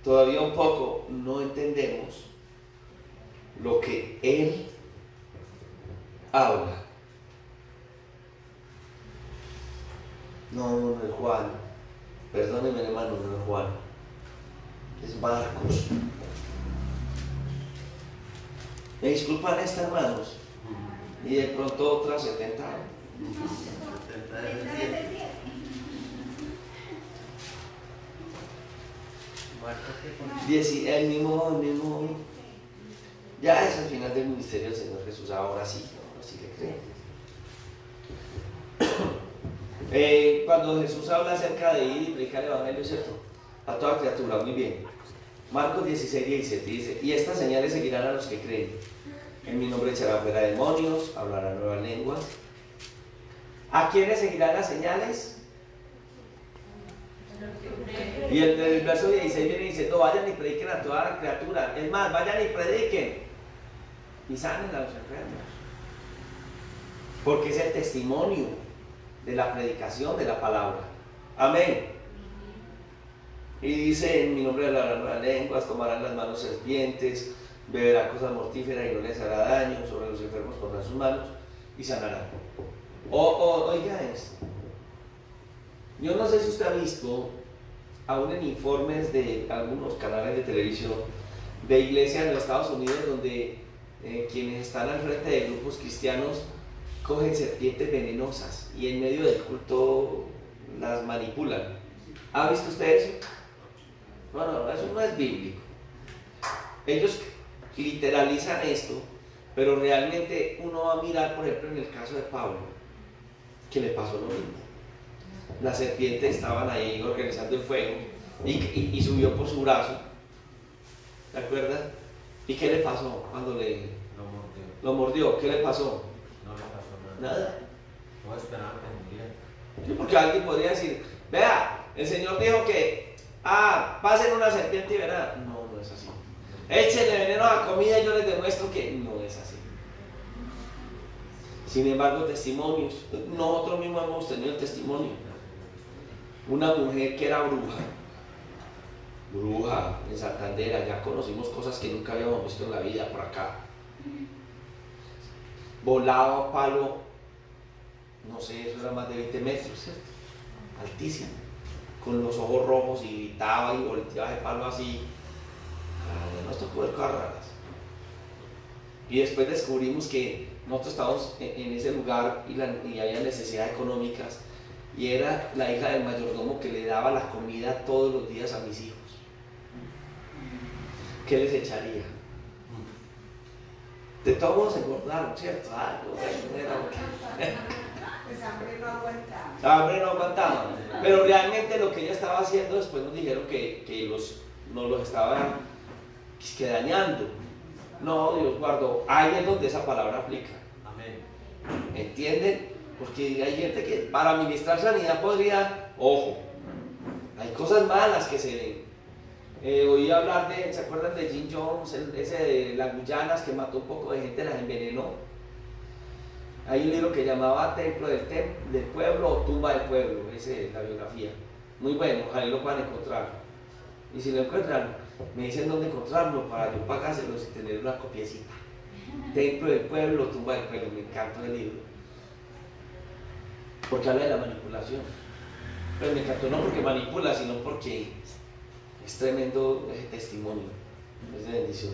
Todavía un poco no entendemos lo que Él habla. No es Juan. Perdónenme, hermano, no es Juan. Es Marcos. Me disculpan estas hermanos. Y de pronto otras 70. El mismo. Ya es el final del ministerio del Señor Jesús. Ahora sí le creen. Cuando Jesús habla acerca de ir y predicar el Evangelio, ¿cierto? A toda criatura, muy bien. Marcos 16, 17 dice: y estas señales seguirán a los que creen. En mi nombre echarán fuera demonios, hablarán nuevas lenguas. ¿A quiénes seguirán las señales? Y el verso 16 viene diciendo, vayan y prediquen a toda la criatura. Es más, vayan y prediquen y sanen a los enfermos. Porque es el testimonio de la predicación de la palabra. Amén. Y dice, en mi nombre hablarán las lenguas, tomarán las manos serpientes, beberán cosas mortíferas y no les hará daño, sobre los enfermos pondrán sus manos y sanarán. Oiga esto. Yo no sé si usted ha visto, aún en informes de algunos canales de televisión, de iglesias en los Estados Unidos, donde quienes están al frente de grupos cristianos cogen serpientes venenosas y en medio del culto las manipulan. ¿Ha visto usted eso? No, eso no es bíblico. Ellos literalizan esto, pero realmente uno va a mirar, por ejemplo, en el caso de Pablo, que le pasó lo mismo. Las serpientes estaban ahí organizando el fuego y subió por su brazo, ¿te acuerdas? ¿Y qué le pasó cuando lo mordió? ¿Qué le pasó? No le pasó Nada. No esperaba que muriera. Sí, porque alguien podría decir, vea, el Señor dijo que, pasen una serpiente y verán. No es así. Échenle veneno a la comida y yo les demuestro que no es así. Sin embargo, testimonios, nosotros mismos hemos tenido el testimonio. Una mujer que era bruja en Santander, allá conocimos cosas que nunca habíamos visto en la vida por acá. Volaba palo, no sé, eso era más de 20 metros, ¿cierto? Altísimo, con los ojos rojos y gritaba y volteaba el palo así. Nos tocó ver cosas raras. Y después descubrimos que nosotros estábamos en ese lugar y había necesidades económicas. Y era la hija del mayordomo que le daba la comida todos los días a mis hijos. ¿Qué les echaría? De todos modos engordaron, ¿cierto? Pues hambre no aguantaba. Hambre no aguantaba. Pero realmente lo que ella estaba haciendo, después nos dijeron que nos los estaban dañando. No, Dios guardó. Ahí es donde esa palabra aplica. Amén. ¿Entienden? Porque hay gente que para administrar sanidad podría, ojo, hay cosas malas que se ven. Oí hablar ¿se acuerdan de Jim Jones, ese de las Guyanas que mató un poco de gente, las envenenó? Hay un libro que llamaba Templo del Pueblo o Tumba del Pueblo, ese es la biografía. Muy bueno, ojalá lo puedan encontrar. Y si lo encuentran, me dicen dónde encontrarlo para yo pagárselos y tener una copiecita. Templo del Pueblo, Tumba del Pueblo, me encantó el libro. Porque habla de la manipulación. Pero me encantó no porque manipula, sino porque es tremendo ese testimonio, es de bendición.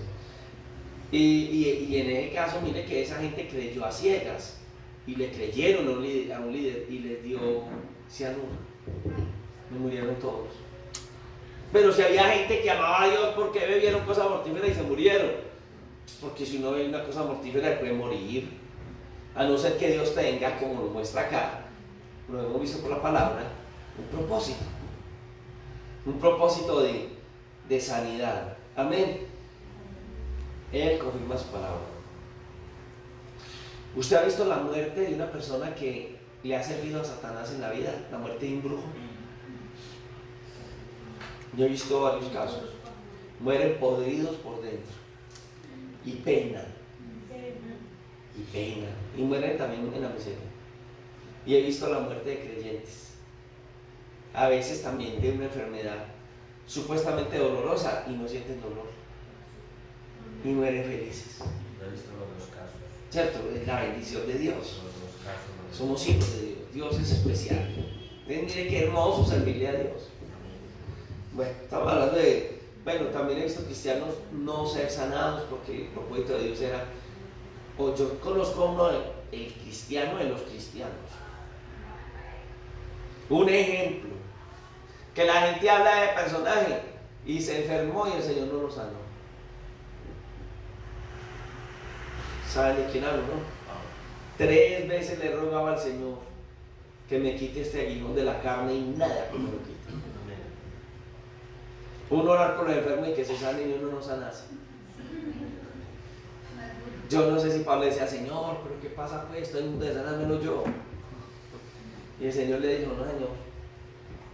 Y en ese caso, mire que esa gente creyó a ciegas y le creyeron a un líder y les dio cianuro. Me murieron todos. Pero si había gente que amaba a Dios, ¿por qué bebieron cosas mortíferas y se murieron? Porque si uno bebe una cosa mortífera puede morir, a no ser que Dios tenga, como lo muestra acá, lo hemos visto por la palabra, un propósito de sanidad. Amén. Él confirma su palabra. ¿Usted ha visto la muerte de una persona que le ha servido a Satanás en la vida? La muerte de un brujo. Yo he visto varios casos. Mueren podridos por dentro y penan y mueren también en la miseria. Y he visto la muerte de creyentes, a veces también de una enfermedad supuestamente dolorosa y no sienten dolor y mueren felices. He visto los dos casos. ¿Cierto? Es la bendición de Dios. Los dos casos. Somos hijos de Dios. Dios es especial. Mire qué hermoso servirle a Dios. Bueno, estamos hablando de... Bueno, también he visto cristianos no ser sanados porque el propósito de Dios era... O yo conozco a uno, el cristiano de los cristianos. Un ejemplo. Que la gente habla de personaje y se enfermó y el Señor no lo sanó. ¿Saben de quién hablo, no? 3 veces le rogaba al Señor que me quite este aguijón de la carne y nada que me lo quite. Uno orar por los enfermos y que se sane y uno no sanase. Yo no sé si Pablo decía, Señor, pero ¿qué pasa pues? Estoy en un mundo de sanar menos yo. Y el Señor le dijo, no Señor,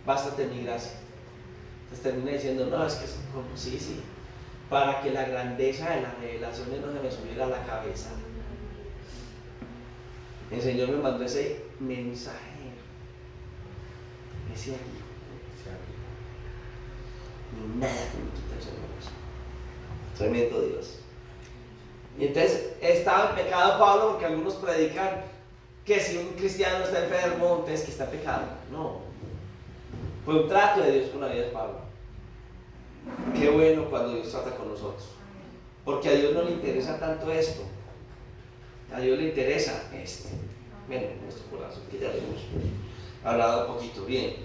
bástate mi gracia. pues termina diciendo, no, es que sí, sí, para que la grandeza de las revelaciones no se me subiera a la cabeza. El Señor me mandó ese mensajero, ese aquí, ni nada que me quita el Señor eso. Tremendo Dios. Y entonces estaba en pecado Pablo, porque algunos predican que si un cristiano está enfermo, entonces que está en pecado. No, fue un trato de Dios con la vida de Pablo. Qué bueno cuando Dios trata con nosotros, porque a Dios no le interesa tanto esto, a Dios le interesa bueno, nuestro corazón, que ya lo hemos hablado un poquito. Bien,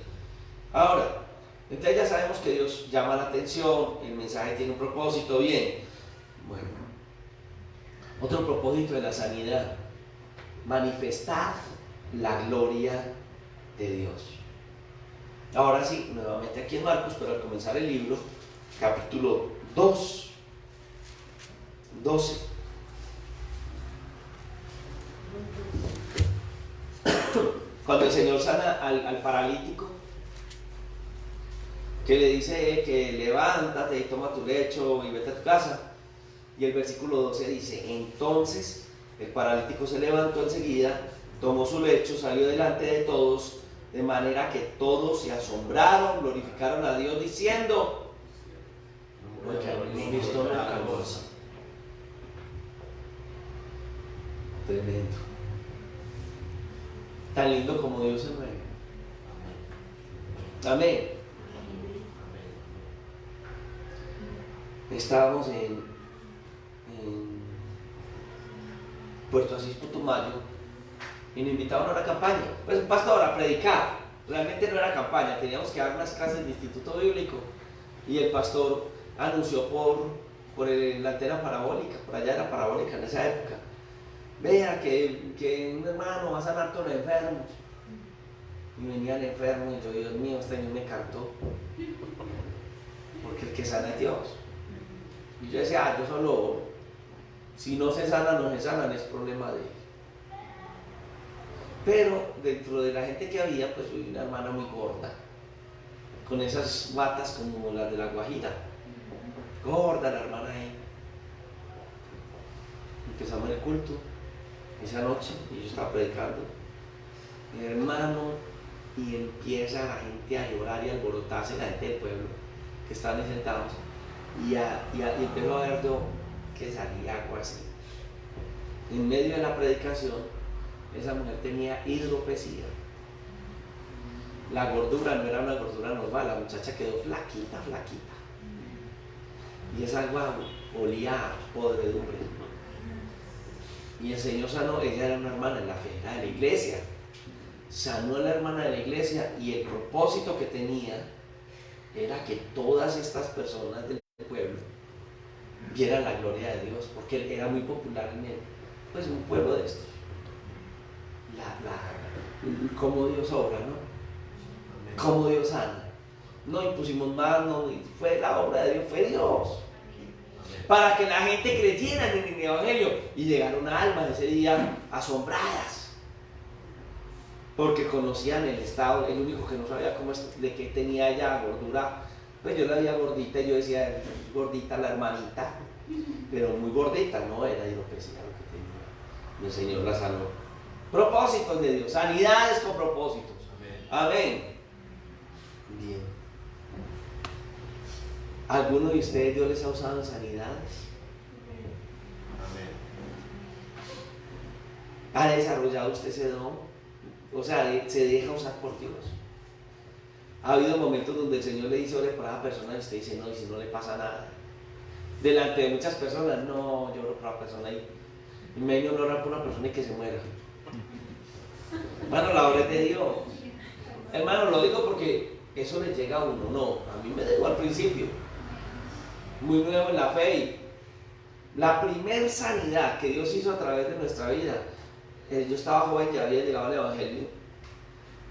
ahora, entonces ya sabemos que Dios llama la atención, el mensaje tiene un propósito. Bien, bueno, otro propósito de la sanidad: manifestar la gloria de Dios. Ahora sí, nuevamente aquí en Marcos, pero al comenzar el libro, capítulo 2, 12. Cuando el Señor sana al paralítico, que le dice que levántate y toma tu lecho y vete a tu casa, y el versículo 12 dice: entonces el paralítico se levantó enseguida, tomó su lecho, salió delante de todos, de manera que todos se asombraron, glorificaron a Dios diciendo: porque habéis visto una cosa. Tremendo. Tan lindo como Dios se mueve. Amén. Estábamos en Puerto Asís, Putumayo, y nos invitaron a una campaña, pues un pastor a predicar. Realmente no era campaña, teníamos que dar unas clases de instituto bíblico, y el pastor anunció por la antena parabólica, por allá era parabólica en esa época: vea que un hermano va a sanar todos los enfermos. Y venían enfermos, y yo, Dios mío, este año me cantó, porque el que sana es Dios. Y yo decía, yo solo oro. Si no se sanan, no se sanan, es problema de él. Pero dentro de la gente que había, pues vi una hermana muy gorda, con esas batas como las de la Guajira. Gorda la hermana ahí. Empezamos el culto esa noche y yo estaba predicando, mi hermano, y empieza la gente a llorar y a alborotarse, la gente del pueblo que estaban ahí sentados, y empezó a ver yo que salía agua así. En medio de la predicación, esa mujer tenía hidropesía. La gordura no era una gordura normal, la muchacha quedó flaquita. Y esa agua olía a podredumbre. Y el Señor sanó. Ella era una hermana en la fe, era de la iglesia. Sanó a la hermana de la iglesia, y el propósito que tenía era que todas estas personas del pueblo vieran la gloria de Dios, porque él era muy popular en él, pues un pueblo de estos. Cómo Dios obra, ¿no? Cómo Dios sana. No impusimos manos, fue la obra de Dios, fue Dios. Para que la gente creyera en el evangelio, y llegaron almas ese día asombradas, porque conocían el estado. El único que no sabía de qué tenía ella gordura, pues yo la veía gordita y yo decía, gordita la hermanita, pero muy gordita, no era hidropesía lo que tenía, y el Señor la sanó. Propósitos de Dios, sanidades con propósitos. Amén. Bien. ¿Alguno de ustedes Dios les ha usado en sanidades? ¿Ha desarrollado usted ese don? O sea, se deja usar por Dios. Ha habido momentos donde el Señor le dice ore por esa persona, y usted dice no, y si no le pasa nada. Delante de muchas personas, no, yo oro por la persona y me dio orar por una persona y que se muera. Hermano, la obra es de Dios. Hermano, lo digo porque eso le llega a uno. No, a mí me llegó al principio, muy nuevo en la fe. Y la primer sanidad que Dios hizo a través de nuestra vida, yo estaba joven, ya había llegado al evangelio,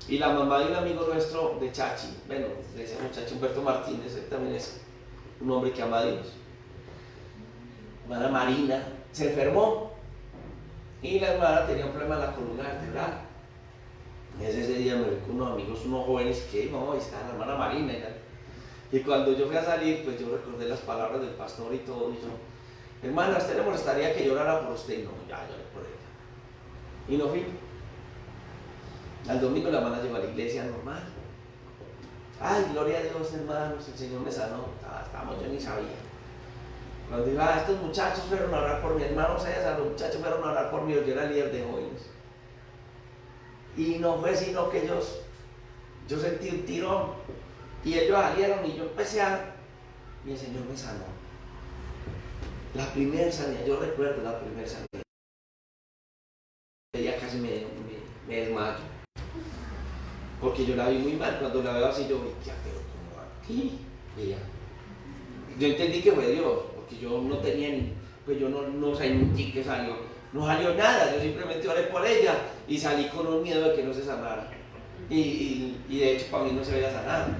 y la mamá de un amigo nuestro de Chachi, bueno, de ese muchacho Humberto Martínez, él también es un hombre que ama a Dios, hermana Marina, se enfermó, y la hermana tenía un problema en la columna vertebral. Ese día me vi con unos amigos, unos jóvenes, que no, ahí está la hermana Marina, Y cuando yo fui a salir, pues yo recordé las palabras del pastor y todo, y yo, hermana, ¿a usted le molestaría que llorara por usted? No, ya lloré por ella. Y no fui. Al domingo la hermana llegó a la iglesia normal. Ay, gloria a Dios, hermanos, el Señor me sanó. Estábamos, yo ni sabía. Cuando digo, estos muchachos fueron a orar por mi hermano César, los muchachos fueron a orar por mí, yo era líder de jóvenes. Y no fue sino que yo sentí un tirón, y ellos salieron y yo empecé y el Señor me sanó. La primera sanidad, yo recuerdo la primera sanidad. Ella casi me desmayo. Porque yo la vi muy mal, cuando la veo así yo, ya, pero como aquí, ella. Yo entendí que fue Dios, porque yo no tenía ni, pues yo no sentí que salió, no salió nada, yo simplemente oré por ella y salí con un miedo de que no se sanara. Y de hecho para mí no se había sanado.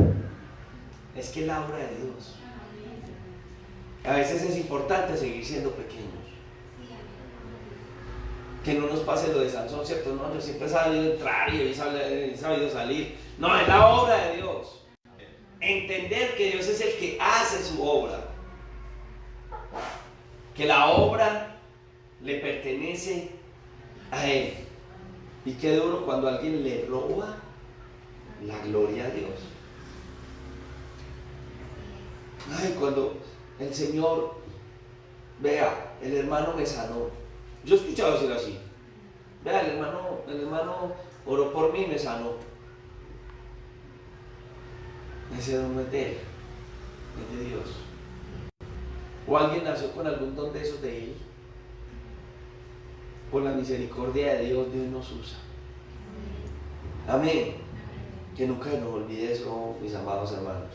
Es que es la obra de Dios. A veces es importante seguir siendo pequeños. Que no nos pase lo de Sansón, ¿cierto? No, yo siempre he sabido entrar y he sabido salir. No, es la obra de Dios. Entender que Dios es el que hace su obra. Que la obra le pertenece a Él. Y qué duro cuando alguien le roba la gloria a Dios. Ay, cuando el Señor, vea, el hermano me sanó. Yo he escuchado decir así. Vea, el hermano oró por mí y me sanó. Ese don no es de Él, es de Dios. O alguien nació con algún don de esos de Él. Por la misericordia de Dios, Dios nos usa. Amén. Que nunca nos olvide eso, mis amados hermanos.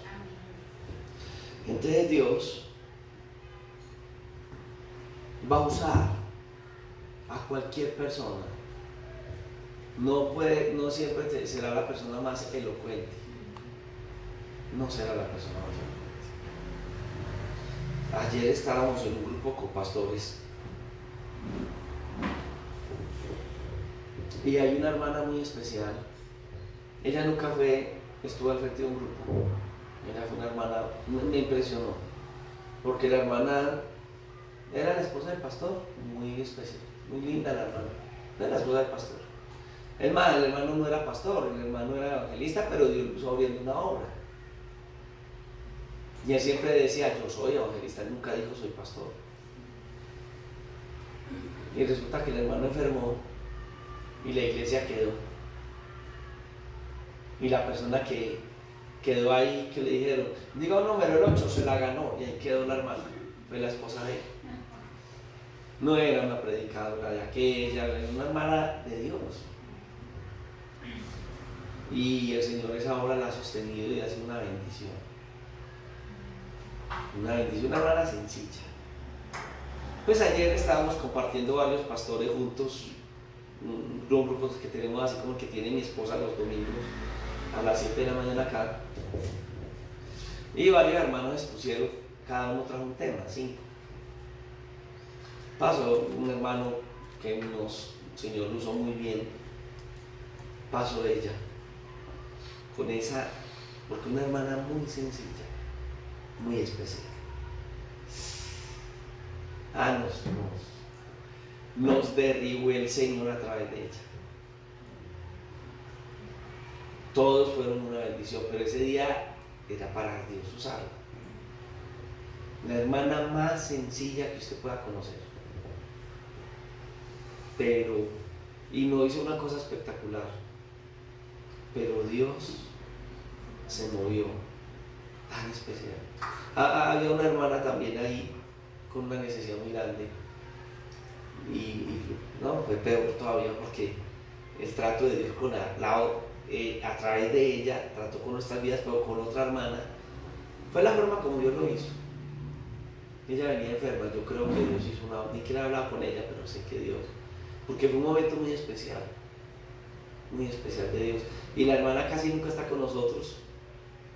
Entonces Dios va a usar a cualquier persona. No siempre será la persona más elocuente. No será la persona más elocuente. Ayer estábamos en un grupo con pastores y hay una hermana muy especial. Ella nunca estuvo al frente de un grupo. Ella fue una hermana, me impresionó, porque la hermana era la esposa del pastor, muy especial, muy linda la hermana, era la esposa del pastor. El hermano no era pastor, el hermano era evangelista, pero Dios lo puso abriendo una obra. Y él siempre decía, yo soy evangelista, él nunca dijo soy pastor. Y resulta que el hermano enfermó y la iglesia quedó. Y la persona que quedó ahí, que le dijeron, diga un número, el 8, se la ganó, y ahí quedó la hermana, fue la esposa de él. No era una predicadora de aquella, era una hermana de Dios. Y el Señor esa obra la ha sostenido y ha sido una bendición. Una bendición, una hermana sencilla. Pues ayer estábamos compartiendo varios pastores juntos, un grupo que tenemos así como el que tiene mi esposa los domingos a las 7 de la mañana acá. Y varios hermanos expusieron, cada uno trajo un tema, 5. Pasó un hermano que el Señor lo usó muy bien, pasó ella, con esa, porque una hermana muy sencilla, muy especial. Nos derribó el Señor a través de ella. Todos fueron una bendición, pero ese día era para Dios usarla. La hermana más sencilla que usted pueda conocer. Y no hizo una cosa espectacular, pero Dios se movió tan especial. Había una hermana también ahí con una necesidad muy grande y no, fue peor todavía porque el trato de Dios con a través de ella trató con nuestras vidas, pero con otra hermana fue la forma como Dios lo hizo. Ella venía enferma, yo creo que Dios hizo ni que hablaba con ella, pero sé que Dios, porque fue un momento muy especial de Dios. Y la hermana casi nunca está con nosotros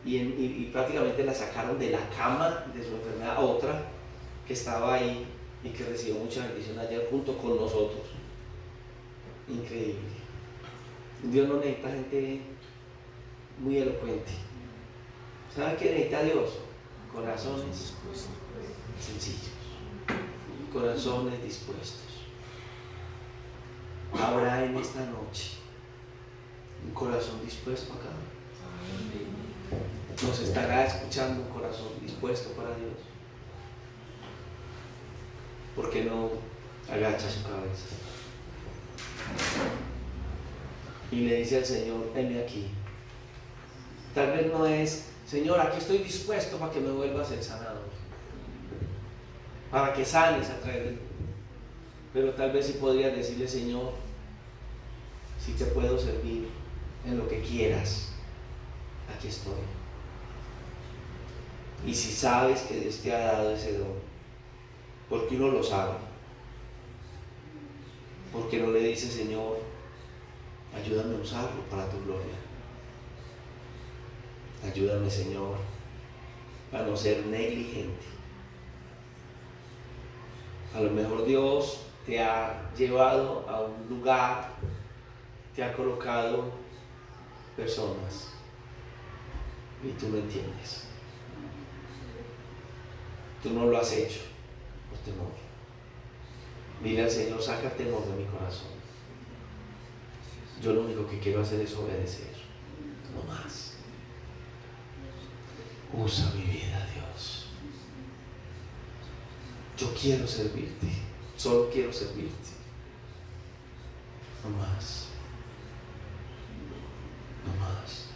y prácticamente la sacaron de la cama de su enfermedad a otra que estaba ahí y que recibió mucha bendición ayer junto con nosotros. Increíble. Dios no necesita gente muy elocuente, ¿Sabe qué necesita Dios? Corazones sencillos, corazones dispuestos. Habrá en esta noche un corazón dispuesto acá. Nos estará escuchando un corazón dispuesto para Dios. ¿Por qué no agacha su cabeza y le dice al Señor, heme aquí? Tal vez no es, Señor, aquí estoy dispuesto para que me vuelvas el sanador, para que sanes a través de mí. Pero tal vez sí podrías decirle, Señor, si te puedo servir en lo que quieras, aquí estoy. Y si sabes que Dios te ha dado ese don, porque uno lo sabe, porque no le dice, Señor, ayúdame a usarlo para tu gloria. Ayúdame, Señor, a no ser negligente. A lo mejor Dios te ha llevado a un lugar, te ha colocado personas y tú no entiendes. Tú no lo has hecho por temor. Dile al Señor, saca el temor de mi corazón. Yo lo único que quiero hacer es obedecer, no más. Usa mi vida, Dios. Yo quiero servirte, solo quiero servirte. No más. No más.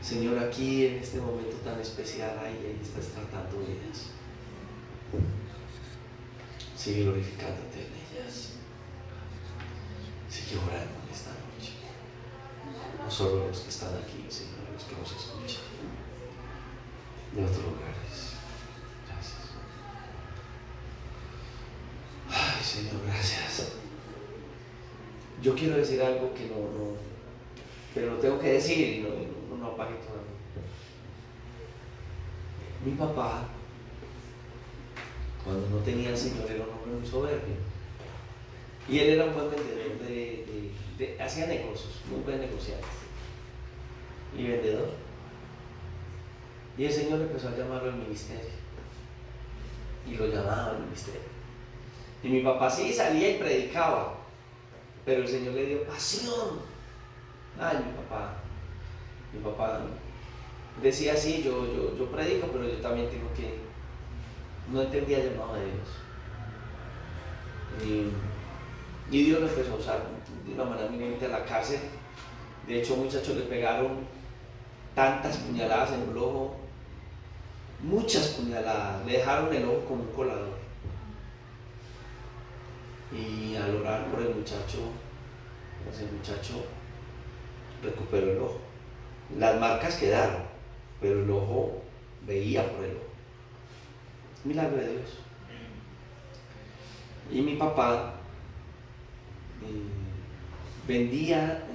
Señor, aquí en este momento tan especial, ahí estás tratando vidas. Sigue glorificándote en ellas. Sigue orando en esta noche. No solo los que están aquí, sino los que nos escuchan de otros lugares. Gracias. Ay, Señor, gracias. Yo quiero decir algo que pero lo tengo que decir y no apague todavía. Mi papá, cuando no tenía al Señor, era un hombre muy soberbio. Y él era un buen vendedor hacía negocios, muy buen negociante y vendedor. Y el Señor empezó a llamarlo al ministerio. Y lo llamaba al ministerio. Y mi papá sí salía y predicaba, pero el Señor le dio pasión. Ay, mi papá decía sí, yo predico, pero yo también tengo que, no entendía el llamado de Dios. Y Dios lo empezó a usar de una manera muy bonita en la cárcel. De hecho, muchachos le pegaron tantas puñaladas en el ojo, muchas puñaladas, le dejaron el ojo como un colador. Y al orar por el muchacho, pues el muchacho recuperó el ojo. Las marcas quedaron, pero el ojo veía por el ojo. Milagro de Dios. Y mi papá vendía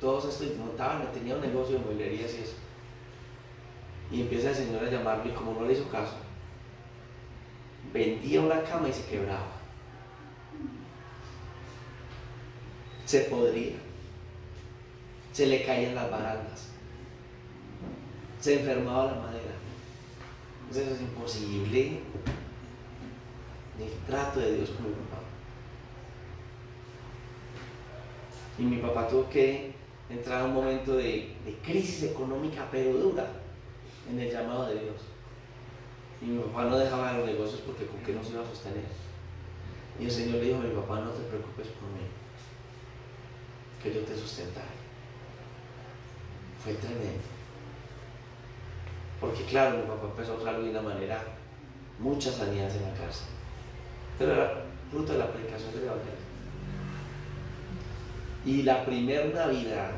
todos estos, tenía un negocio de mueblerías y eso. Y empieza el Señor a llamarlo y como no le hizo caso, vendía una cama y se quebraba. Se podría. Se le caían las barandas. Se enfermaba la madera. Entonces eso es imposible. El trato de Dios con mi papá. Y mi papá tuvo que entrar a un momento de crisis económica, pero dura, en el llamado de Dios. Y mi papá no dejaba los negocios porque con qué nos iba a sostener. Y el Señor le dijo a mi papá, no te preocupes por mí, que yo te sustentaré. Fue tremendo. Porque claro, mi papá empezó a usarlo de una manera, muchas sanidades en la cárcel. Pero era fruto de la predicación del Evangelio. Y la primera Navidad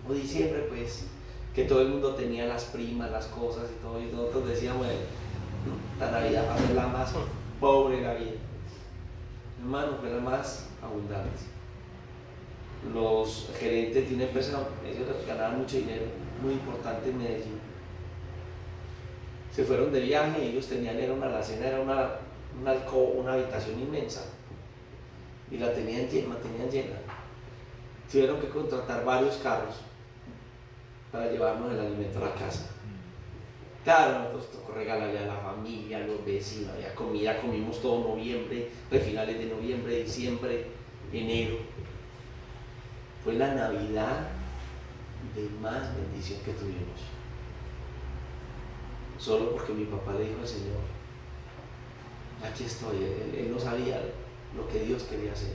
o diciembre, pues, que todo el mundo tenía las primas, las cosas y todo, y nosotros decíamos, la Navidad va a ser la más pobre de la vida. Hermano, fue la más abundante. Los gerentes de una empresa, ellos ganaban mucho dinero, muy importante en Medellín. Se fueron de viaje y ellos tenían, era una alacena, era una habitación inmensa y la mantenían llena. Tuvieron que contratar varios carros para llevarnos el alimento a la casa. Claro, nosotros tocó regalarle a la familia, a los vecinos, había comida, comimos todo noviembre, pues finales de noviembre, diciembre, enero. Fue la Navidad de más bendición que tuvimos. Solo porque mi papá le dijo al Señor, aquí estoy. Él no sabía lo que Dios quería hacer.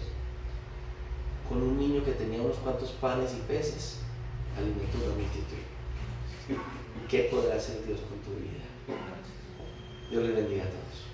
Con un niño que tenía unos cuantos panes y peces, alimentó una multitud. ¿Qué podrá hacer Dios con tu vida? Dios les bendiga a todos.